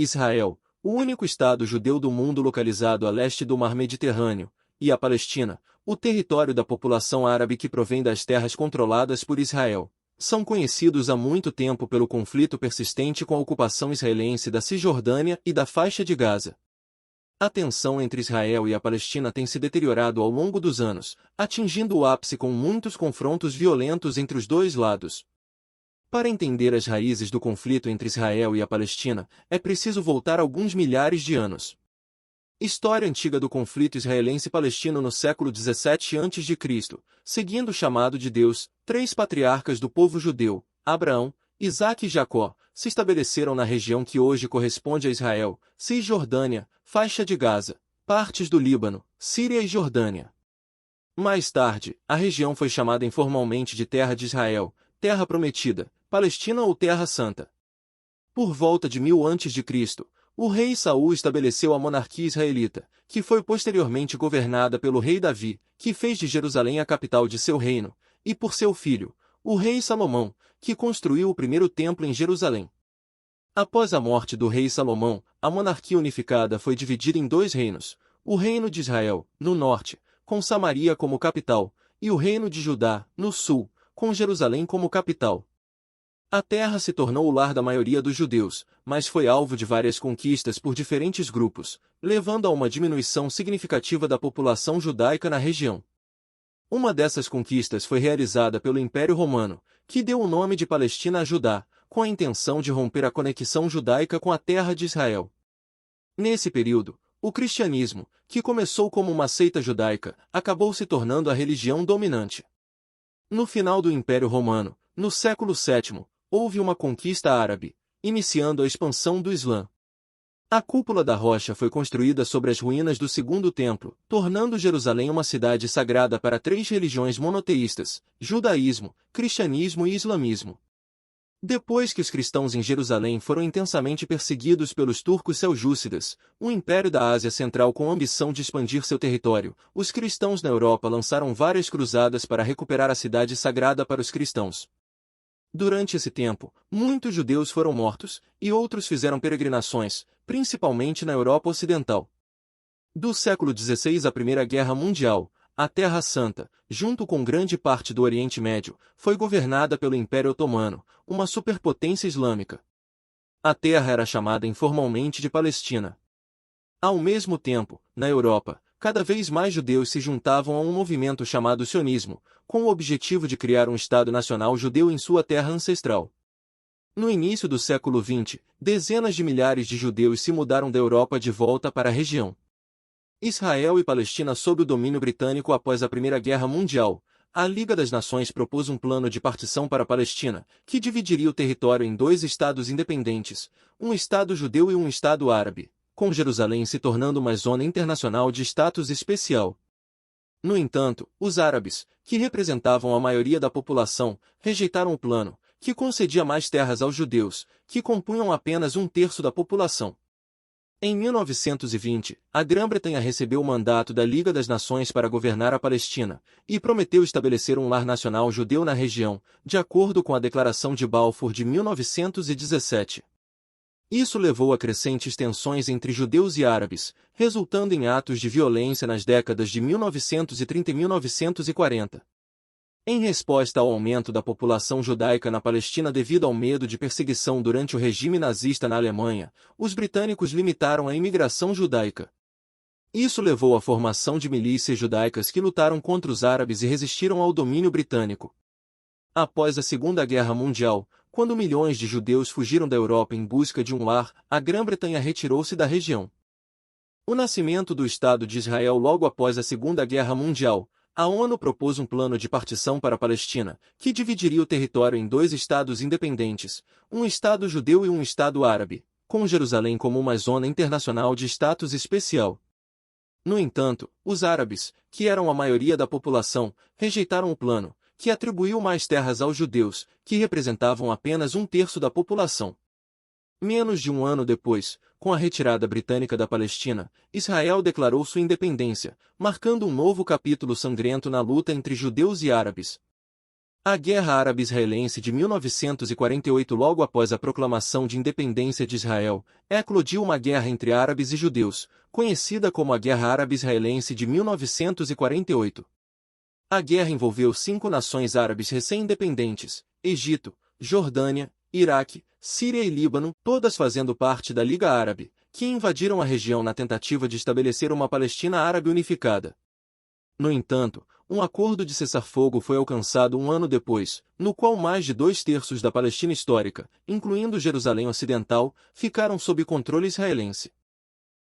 Israel, o único Estado judeu do mundo localizado a leste do Mar Mediterrâneo, e a Palestina, o território da população árabe que provém das terras controladas por Israel, são conhecidos há muito tempo pelo conflito persistente com a ocupação israelense da Cisjordânia e da faixa de Gaza. A tensão entre Israel e a Palestina tem se deteriorado ao longo dos anos, atingindo o ápice com muitos confrontos violentos entre os dois lados. Para entender as raízes do conflito entre Israel e a Palestina, é preciso voltar alguns milhares de anos. História antiga do conflito israelense-palestino no século 17 a.C., seguindo o chamado de Deus, 3 patriarcas do povo judeu, Abraão, Isaque e Jacó, se estabeleceram na região que hoje corresponde a Israel, Cisjordânia, faixa de Gaza, partes do Líbano, Síria e Jordânia. Mais tarde, a região foi chamada informalmente de Terra de Israel, Terra Prometida, Palestina ou Terra Santa. Por volta de 1000 a.C., o rei Saul estabeleceu a monarquia israelita, que foi posteriormente governada pelo rei Davi, que fez de Jerusalém a capital de seu reino, e por seu filho, o rei Salomão, que construiu o primeiro templo em Jerusalém. Após a morte do rei Salomão, a monarquia unificada foi dividida em 2 reinos, o reino de Israel, no norte, com Samaria como capital, e o reino de Judá, no sul, com Jerusalém como capital. A terra se tornou o lar da maioria dos judeus, mas foi alvo de várias conquistas por diferentes grupos, levando a uma diminuição significativa da população judaica na região. Uma dessas conquistas foi realizada pelo Império Romano, que deu o nome de Palestina a Judá, com a intenção de romper a conexão judaica com a terra de Israel. Nesse período, o cristianismo, que começou como uma seita judaica, acabou se tornando a religião dominante. No final do Império Romano, no século VII, houve uma conquista árabe, iniciando a expansão do Islã. A cúpula da rocha foi construída sobre as ruínas do segundo templo, tornando Jerusalém uma cidade sagrada para 3 religiões monoteístas, judaísmo, cristianismo e islamismo. Depois que os cristãos em Jerusalém foram intensamente perseguidos pelos turcos seljúcidas, um império da Ásia Central com ambição de expandir seu território, os cristãos na Europa lançaram várias cruzadas para recuperar a cidade sagrada para os cristãos. Durante esse tempo, muitos judeus foram mortos, e outros fizeram peregrinações, principalmente na Europa Ocidental. Do século XVI à Primeira Guerra Mundial, a Terra Santa, junto com grande parte do Oriente Médio, foi governada pelo Império Otomano, uma superpotência islâmica. A terra era chamada informalmente de Palestina. Ao mesmo tempo, na Europa, cada vez mais judeus se juntavam a um movimento chamado sionismo, com o objetivo de criar um Estado nacional judeu em sua terra ancestral. No início do século XX, dezenas de milhares de judeus se mudaram da Europa de volta para a região. Israel e Palestina sob o domínio britânico após a Primeira Guerra Mundial, a Liga das Nações propôs um plano de partição para a Palestina, que dividiria o território em 2 estados independentes, um Estado judeu e um Estado árabe, com Jerusalém se tornando uma zona internacional de status especial. No entanto, os árabes, que representavam a maioria da população, rejeitaram o plano, que concedia mais terras aos judeus, que compunham apenas 1/3 da população. Em 1920, a Grã-Bretanha recebeu o mandato da Liga das Nações para governar a Palestina, e prometeu estabelecer um lar nacional judeu na região, de acordo com a Declaração de Balfour de 1917. Isso levou a crescentes tensões entre judeus e árabes, resultando em atos de violência nas décadas de 1930 e 1940. Em resposta ao aumento da população judaica na Palestina devido ao medo de perseguição durante o regime nazista na Alemanha, os britânicos limitaram a imigração judaica. Isso levou à formação de milícias judaicas que lutaram contra os árabes e resistiram ao domínio britânico. Após a Segunda Guerra Mundial, quando milhões de judeus fugiram da Europa em busca de um lar, a Grã-Bretanha retirou-se da região. O nascimento do Estado de Israel logo após a Segunda Guerra Mundial, a ONU propôs um plano de partição para a Palestina, que dividiria o território em 2 estados independentes, um Estado judeu e um Estado árabe, com Jerusalém como uma zona internacional de status especial. No entanto, os árabes, que eram a maioria da população, rejeitaram o plano, que atribuiu mais terras aos judeus, que representavam apenas 1/3 da população. Menos de um ano depois, com a retirada britânica da Palestina, Israel declarou sua independência, marcando um novo capítulo sangrento na luta entre judeus e árabes. A Guerra Árabe-Israelense de 1948, logo após a proclamação de independência de Israel, eclodiu uma guerra entre árabes e judeus, conhecida como a Guerra Árabe-Israelense de 1948. A guerra envolveu 5 nações árabes recém-independentes: Egito, Jordânia, Iraque, Síria e Líbano, todas fazendo parte da Liga Árabe, que invadiram a região na tentativa de estabelecer uma Palestina árabe unificada. No entanto, um acordo de cessar-fogo foi alcançado um ano depois, no qual mais de 2/3 da Palestina histórica, incluindo Jerusalém Ocidental, ficaram sob controle israelense.